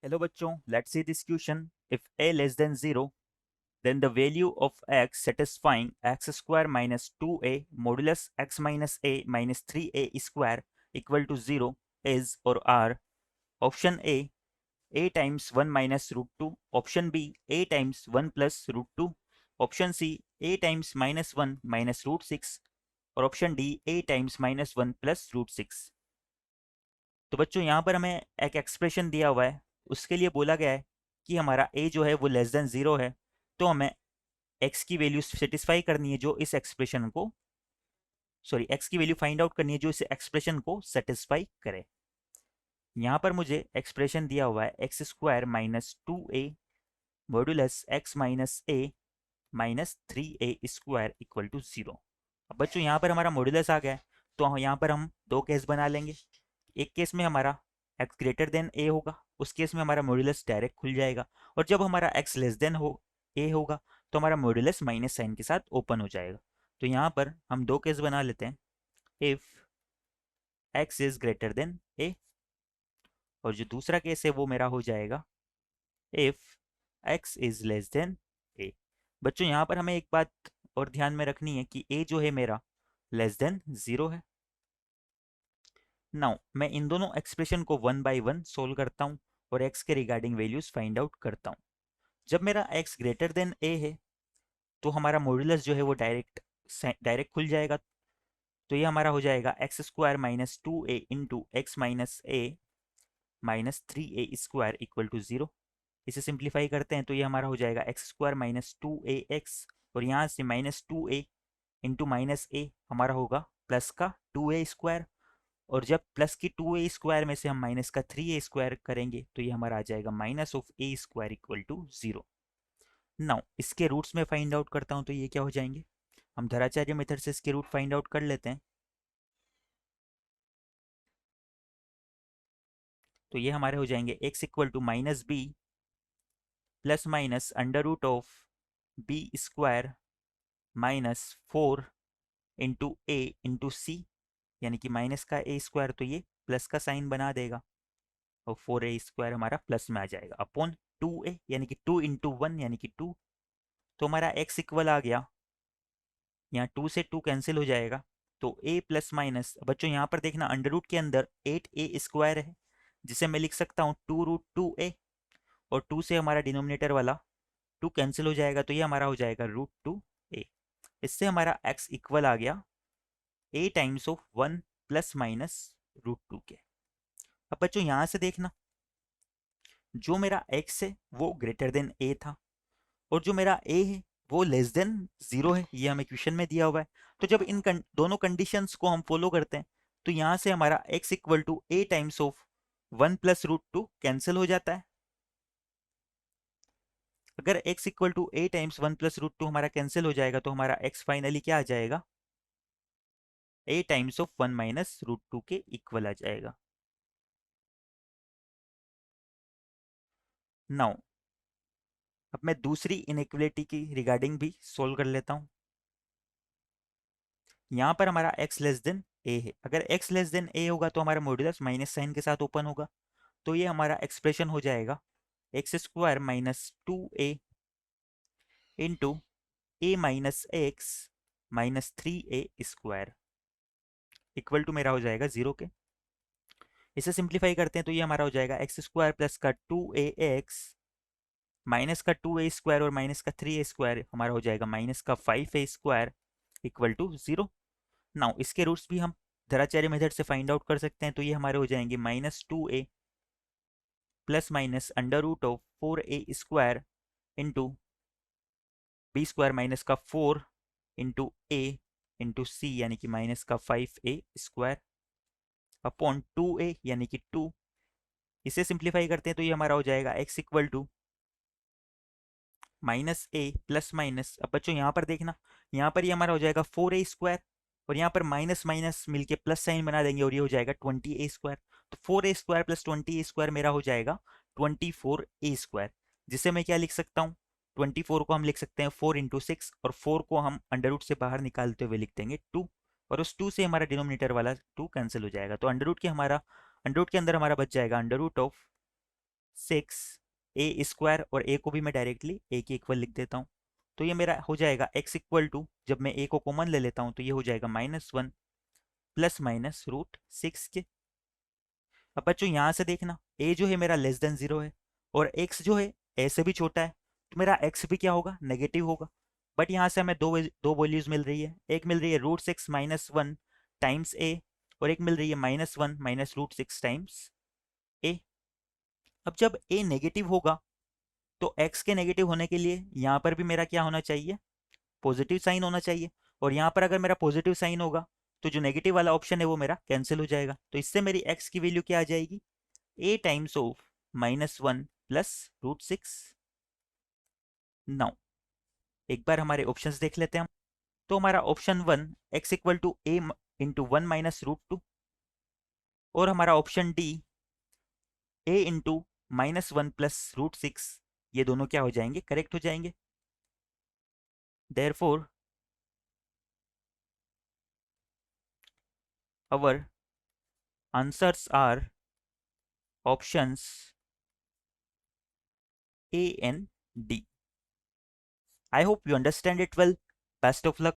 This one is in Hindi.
Hello बच्चों, let's see this question. If a less than 0, then the value of x satisfying x square minus 2a modulus x minus a minus 3a square equal to 0 is or are option a times 1 minus root 2, option b a times 1 plus root 2, option c a times minus 1 minus root 6 और option D a times minus 1 plus root 6। तो बच्चों यहाँ पर हमें एक एक्सप्रेशन दिया हुआ है, उसके लिए बोला गया है कि हमारा a जो है वो लेस देन ज़ीरो है, तो हमें x की वैल्यू सेटिस्फाई करनी है जो इस एक्सप्रेशन को x की वैल्यू फाइंड आउट करनी है जो इस एक्सप्रेशन को सेटिस्फाई करे। यहाँ पर मुझे एक्सप्रेशन दिया हुआ है X square minus two A modulus X minus A minus three A square equal to zero. अब बच्चों यहाँ पर हमारा मॉड्यूलस आ गया है, तो यहाँ पर हम दो केस बना लेंगे। एक केस में हमारा x ग्रेटर देन a होगा, उस केस में हमारा मॉड्यूलस डायरेक्ट खुल जाएगा, और जब हमारा x लेस देन a होगा तो हमारा मॉड्यूलस माइनस साइन के साथ ओपन हो जाएगा। तो यहाँ पर हम दो केस बना लेते हैं, if x is greater than a, और जो दूसरा केस है वो मेरा हो जाएगा if x is less than a। बच्चों यहाँ पर हमें एक बात और ध्यान में रखनी है कि a जो है मेरा लेस देन ज़ीरो है। नाउ मैं इन दोनों एक्सप्रेशन को वन बाय वन सोल्व करता हूँ और x के रिगार्डिंग वैल्यूज फाइंड आउट करता हूँ। जब मेरा x ग्रेटर देन a है तो हमारा मॉड्यूलस जो है वो डायरेक्ट खुल जाएगा। तो ये हमारा हो जाएगा X square minus two A into X minus A minus three A square equal to zero. इसे सिंप्लीफाई करते हैं तो ये हमारा हो जाएगा X square minus two A X, और यहाँ से minus two A into minus A हमारा होगा प्लस का टू ए स्क्वायर, और जब प्लस की टू ए स्क्वायर में से हम माइनस का थ्री ए स्क्वायर करेंगे तो ये हमारा आ जाएगा minus of A square equal to zero. Now इसके रूट्स में फाइंड आउट करता हूँ तो ये क्या हो जाएंगे, हम धराचार्य मेथड से इसके रूट फाइंड आउट कर लेते हैं। तो ये हमारे हो जाएंगे x equal to minus b plus minus under root of b square minus four into a into c, यानी कि माइनस का ए स्क्वायर तो ये प्लस का साइन बना देगा, और फोर ए स्क्वायर हमारा प्लस में आ जाएगा अपॉन टू ए, यानी कि टू इंटू वन यानी कि टू। तो हमारा एक्स इक्वल आ गया, यहाँ टू से टू कैंसिल हो जाएगा, तो ए प्लस माइनस, बच्चों यहाँ पर देखना अंडर रूट के अंदर एट ए स्क्वायर है, जिसे मैं लिख सकता हूँ टू रूट टू ए, और टू से हमारा डिनोमिनेटर वाला टू कैंसिल हो जाएगा, तो ये हमारा हो जाएगा रूट टू ए। इससे हमारा एक्स इक्वल आ गया a times of one plus minus root two के। अब बच्चों यहाँ से देखना, जो मेरा एक्स है वो ग्रेटर देन ए था, और जो मेरा ए है वो लेस देन जीरो है, ये हमें क्वेश्चन में दिया हुआ है। तो जब इन दोनों कंडीशंस को हम फॉलो करते हैं तो यहाँ से हमारा x equal to A times of one plus root two cancel हो जाता है। अगर x equal to A times one plus root two हमारा कैंसिल हो जाएगा तो हमारा x फाइनली क्या आ जाएगा, a times of one minus root two के इक्वल आ जाएगा। नाउ अब मैं दूसरी इनइक्वलिटी की रिगार्डिंग भी सोल्व कर लेता हूँ। यहाँ पर हमारा x लेस देन a है, अगर x लेस देन a होगा तो हमारा मॉड्यूलस माइनस साइन के साथ ओपन होगा, तो ये हमारा एक्सप्रेशन हो जाएगा X square minus two A into A minus X minus three A square equal to मेरा हो जाएगा जीरो के। इसे सिंप्लीफाई करते हैं तो ये हमारा हो जाएगा एक्स स्क्वायर प्लस का टू ए एक्स माइनस का टू ए स्क्वायर और माइनस का थ्री ए स्क्वायर हमारा हो जाएगा माइनस का five A square equal to zero. Now इसके रूट्स भी हम धराचार्य मेथड से फाइंड आउट कर सकते हैं, तो ये हमारे हो जाएंगे minus two A plus minus under root of four A square into B square minus का four into a into c, यानी कि माइनस का five A square upon two ए यानी कि टू। इसे सिंप्लीफाई करते हैं तो ये हमारा हो जाएगा X equal to minus A plus minus, अब बच्चों यहाँ पर देखना, यहाँ पर ये हमारा हो जाएगा फोर ए स्क्वायर, और यहाँ पर माइनस माइनस मिलके प्लस साइन बना देंगे और ये हो जाएगा ट्वेंटी ए स्क्वायर। तो four A square plus twenty A square मेरा हो जाएगा ट्वेंटी फोर ए स्क्वायर, जिसे मैं क्या लिख सकता हूँ, ट्वेंटी फोर को हम लिख सकते हैं फोर इंटू सिक्स, और फोर को हम अंडर रूट से बाहर निकालते हुए लिख देंगे टू, और उस टू से हमारा डिनोमिनेटर वाला टू कैंसिल हो जाएगा, तो अंडर रूट के अंदर हमारा बच जाएगा under root of 6 A square, और ए को भी मैं डायरेक्टली ए के इक्वल लिख देता हूँ। तो ये मेरा हो जाएगा x इक्वल टू, जब मैं ए को कॉमन ले लेता हूँ तो ये हो जाएगा -1 प्लस माइनस √6 के। अब बच्चों यहाँ से देखना, a जो है मेरा लेस देन 0 है और x जो है a से भी छोटा है, तो मेरा x भी क्या होगा, नेगेटिव होगा। बट यहाँ से हमें दो वैल्यूज मिल रही है, एक मिल रही है √6 -1 टाइम्स a, और एक मिल रही है -1 माइनस √6 टाइम्स a। अब जब a नेगेटिव होगा तो x के नेगेटिव होने के लिए यहाँ पर भी मेरा क्या होना चाहिए, पॉजिटिव साइन होना चाहिए। और यहाँ पर अगर मेरा पॉजिटिव साइन होगा तो जो नेगेटिव वाला ऑप्शन है वो मेरा कैंसिल हो जाएगा। तो इससे मेरी x की वैल्यू क्या आ जाएगी, a times of -1 plus √6। Now एक बार हमारे ऑप्शंस देख लेते हैं हम। तो हमारा option 1 x equal to a into 1 minus √2, और हमारा option D a into -1 plus √6, ये दोनों क्या हो जाएंगे, करेक्ट हो जाएंगे। Therefore our answers are options A and D. I hope you understand it well. Best of luck.